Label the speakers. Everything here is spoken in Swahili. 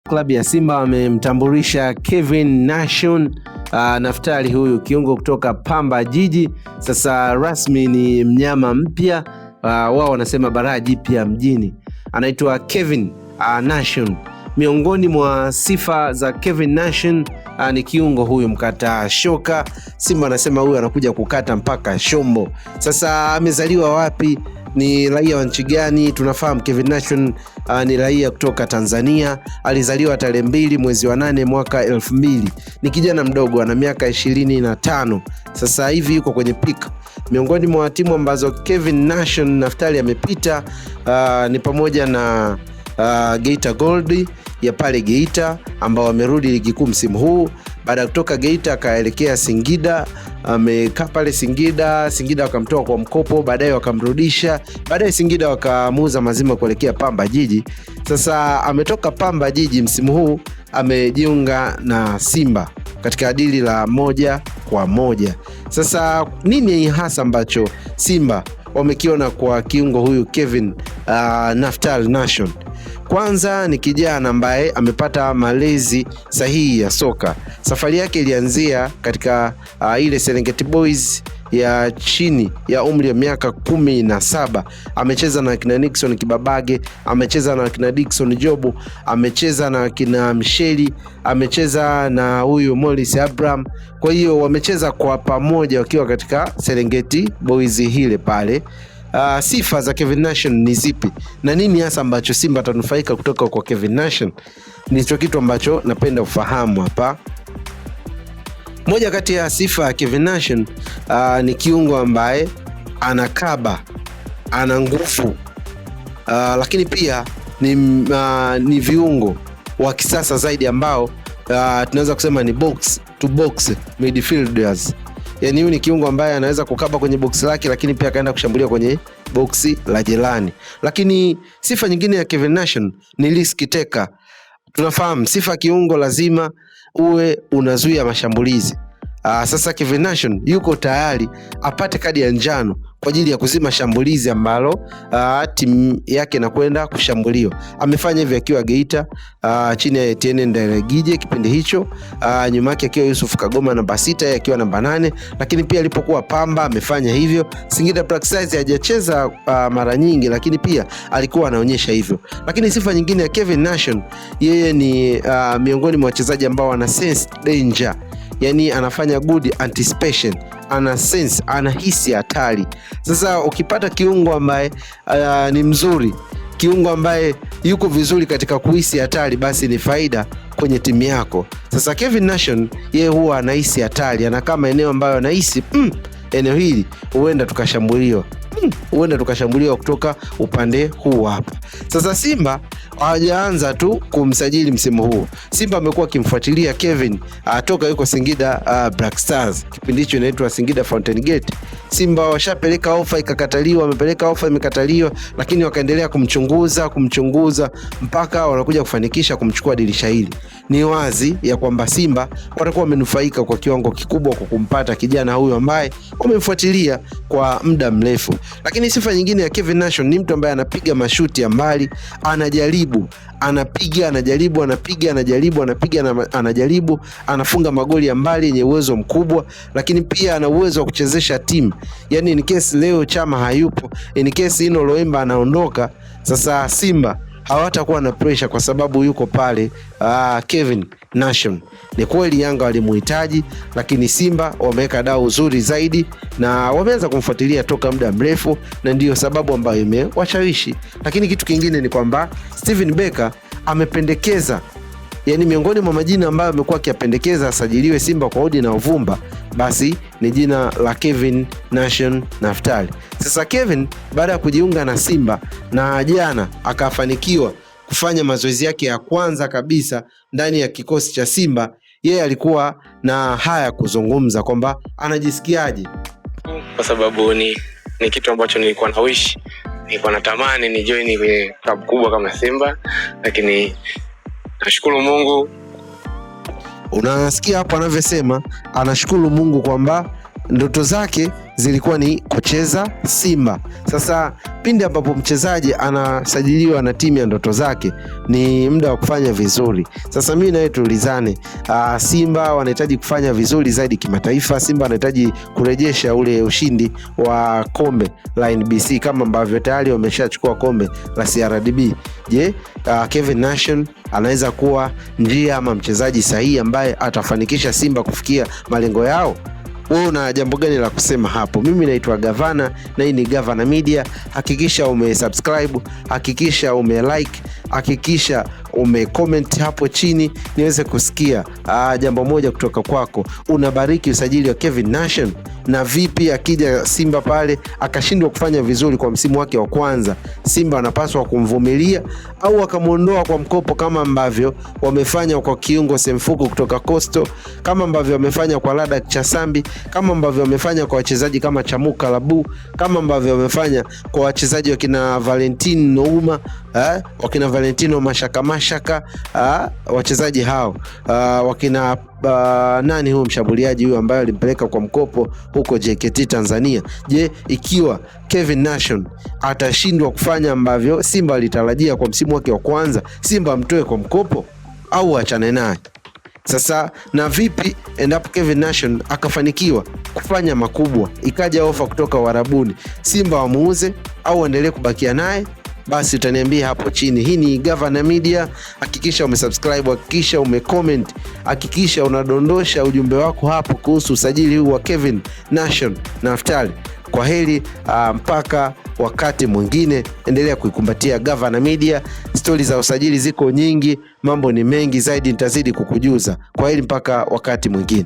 Speaker 1: Klabu ya Simba wamemtambulisha Kevin Nation Naftali, huyu kiungo kutoka Pamba Jiji. Sasa rasmi ni mnyama mpya, wao wanasema baraa jipya mjini. Anaitwa Kevin Nation. Miongoni mwa sifa za Kevin Nation ni kiungo huyu mkata shoka. Simba anasema huyu anakuja kukata mpaka shombo. Sasa amezaliwa wapi? Ni raia wa nchi gani? Tunafahamu Kevin Nation ni raia kutoka Tanzania. Alizaliwa tarehe 2 mwezi wa 8 mwaka 2000. Ni kijana mdogo, ana miaka 25. Sasa hivi yuko kwenye peak. Miongoni mwa timu ambazo Kevin Nation Naftali amepita ni pamoja na Geita Gold ya pale Geita, ambao wamerudi ligi kuu msimu huu. Baada ya kutoka Geita akaelekea Singida, amekaa pale Singida wakamtoa kwa mkopo, baadaye wakamrudisha, baadaye Singida wakamuuza mazima kuelekea Pamba Jiji. Sasa ametoka Pamba Jiji msimu huu amejiunga na Simba katika dili la 1-1. Sasa nini hasa ambacho Simba wamekiona kwa kiungo huyu Kevin Naftali Nation? Kwanza ni kijana ambaye amepata malezi sahihi ya soka. Safari yake ilianzia katika ile Serengeti Boys ya chini ya umri wa miaka 17. Amecheza na kina Nixon Kibabage, amecheza na kina Dickson Jobu, amecheza na kina Msheli, amecheza na huyu Morris Abraham. Kwa hiyo wamecheza kwa pamoja wakiwa katika Serengeti Boys hile pale. Sifa za Kevin Nation ni zipi na nini hasa ambacho Simba atanufaika kutoka kwa Kevin Nation? Nicho kitu ambacho napenda ufahamu hapa. Moja kati ya sifa ya Kevin Nation ni kiungo ambaye anakaba, ana nguvu, lakini pia ni viungo wa kisasa zaidi ambao tunaweza kusema ni box to box midfielders. Yani huyu ni kiungo ambaye anaweza kukaba kwenye box lake, lakini pia akaenda kushambulia kwenye boxi la jirani. Lakini sifa nyingine ya Kevin Nation ni risk taker. Tunafahamu sifa kiungo lazima uwe unazuia mashambulizi. Sasa Kevin Nation yuko tayari apate kadi ya njano kwa ajili ya kuzima shambulizi ambalo timu yake inakwenda kushambuliwa. Amefanya hivyo akiwa Geita chini ya Etienne Ndairagije kipindi hicho, nyuma yake akiwa Yusuf Kagoma namba 6, akiwa namba 8, lakini pia alipokuwa Pamba amefanya hivyo. Singida Black Stars hajacheza mara nyingi, lakini pia alikuwa anaonyesha hivyo. Lakini sifa nyingine ya Kevin Nation, yeye ni miongoni mwa wachezaji ambao wana sense danger. Yani anafanya good anticipation, ana sense, anahisi hatari. Sasa ukipata kiungo ambaye ni mzuri, kiungo ambaye yuko vizuri katika kuhisi hatari, basi ni faida kwenye timu yako. Sasa Kevin Nation yeye huwa anahisi hatari, anakaa maeneo ambayo anahisi eneo hili huenda tukashambuliwa, kutoka upande huu hapa. Sasa Simba hawajaanza tu kumsajili msimu huu. Simba amekuwa akimfuatilia Kevin toka yuko Singida Black Stars, kipindi hicho inaitwa Singida Fountain Gate. Simba washapeleka ofa ikakataliwa, wamepeleka ofa imekataliwa, lakini wakaendelea kumchunguza mpaka wanakuja kufanikisha kumchukua dirisha hili. Ni wazi ya kwamba Simba watakuwa wamenufaika kwa kiwango kikubwa kwa kumpata kijana huyu ambaye wamemfuatilia kwa muda mrefu. Lakini sifa nyingine ya Kevin Nation ni mtu ambaye anapiga mashuti ya mbali, anajaribu, anafunga magoli ya mbali yenye uwezo mkubwa, lakini pia ana uwezo wa kuchezesha timu. Yani in case leo Chama hayupo, in case Ino Loemba anaondoka, sasa Simba hawatakuwa na pressure kwa sababu yuko pale Kevin Nation. Ni kweli Yanga walimuhitaji, lakini Simba wameweka dau zuri zaidi na wameanza kumfuatilia toka muda mrefu, na ndiyo sababu ambayo imewashawishi. Lakini kitu kingine ni kwamba Steven Becker amependekeza, yani miongoni mwa majina ambayo amekuwa akiyapendekeza asajiliwe Simba kwa udi na uvumba, basi ni jina la Kevin Nation Naftali. Sasa Kevin baada ya kujiunga na Simba na jana akafanikiwa kufanya mazoezi yake ya kwanza kabisa ndani ya kikosi cha Simba, yeye alikuwa na haya kuzungumza kwamba anajisikiaje,
Speaker 2: kwa sababu ni kitu ambacho nilikuwa na wish, nilikuwa natamani ni join kwenye klabu kubwa kama Simba, lakini nashukuru Mungu.
Speaker 1: Unasikia hapo anavyosema, anashukuru Mungu kwamba ndoto zake zilikuwa ni kucheza Simba. Sasa pindi ambapo mchezaji anasajiliwa na timu ya ndoto zake, ni muda wa kufanya vizuri. Sasa mimi na wewe tuulizane, Simba wanahitaji kufanya vizuri zaidi kimataifa. Simba wanahitaji kurejesha ule ushindi wa kombe la NBC kama ambavyo tayari wameshachukua kombe la CRDB. Je, Kevin Nation anaweza kuwa njia ama mchezaji sahihi ambaye atafanikisha Simba kufikia malengo yao? Wewe una jambo gani la kusema hapo? Mimi naitwa Gavana na hii ni Gavana Media. Hakikisha umesubscribe, hakikisha umelike, hakikisha umecomment hapo chini niweze kusikia jambo moja kutoka kwako. Unabariki usajili wa Kevin Nation? Na vipi akija Simba pale akashindwa kufanya vizuri kwa msimu wake wa kwanza, Simba wanapaswa kumvumilia au akamuondoa kwa mkopo kama ambavyo wamefanya kwa kiungo Semfuko kutoka Coastal, kama ambavyo wamefanya kwa Ladak Chasambi, kama ambavyo wamefanya kwa wachezaji kama Chamuka Labu, kama ambavyo wamefanya kwa wachezaji wakina Valentino Nouma, wakina Valentino Mashaka, wachezaji hao, wakina nani huyo mshambuliaji huyo ambaye alimpeleka kwa mkopo huko JKT Tanzania. Je, ikiwa Kevin Nation atashindwa kufanya ambavyo Simba alitarajia kwa msimu wake wa kwanza, Simba amtoe kwa mkopo au achane naye? Sasa na vipi endapo Kevin Nation akafanikiwa kufanya makubwa, ikaja ofa kutoka Warabuni, Simba wamuuze au endelee kubakia naye? Basi utaniambia hapo chini. Hii ni Gavana Media. Hakikisha umesubscribe, hakikisha umecomment, hakikisha unadondosha ujumbe wako hapo kuhusu usajili huu wa Kevin Nation Naftali. Kwa heri mpaka wakati mwingine, endelea kuikumbatia Gavana Media. Stori za usajili ziko nyingi, mambo ni mengi zaidi, nitazidi kukujuza. Kwa heri mpaka wakati mwingine.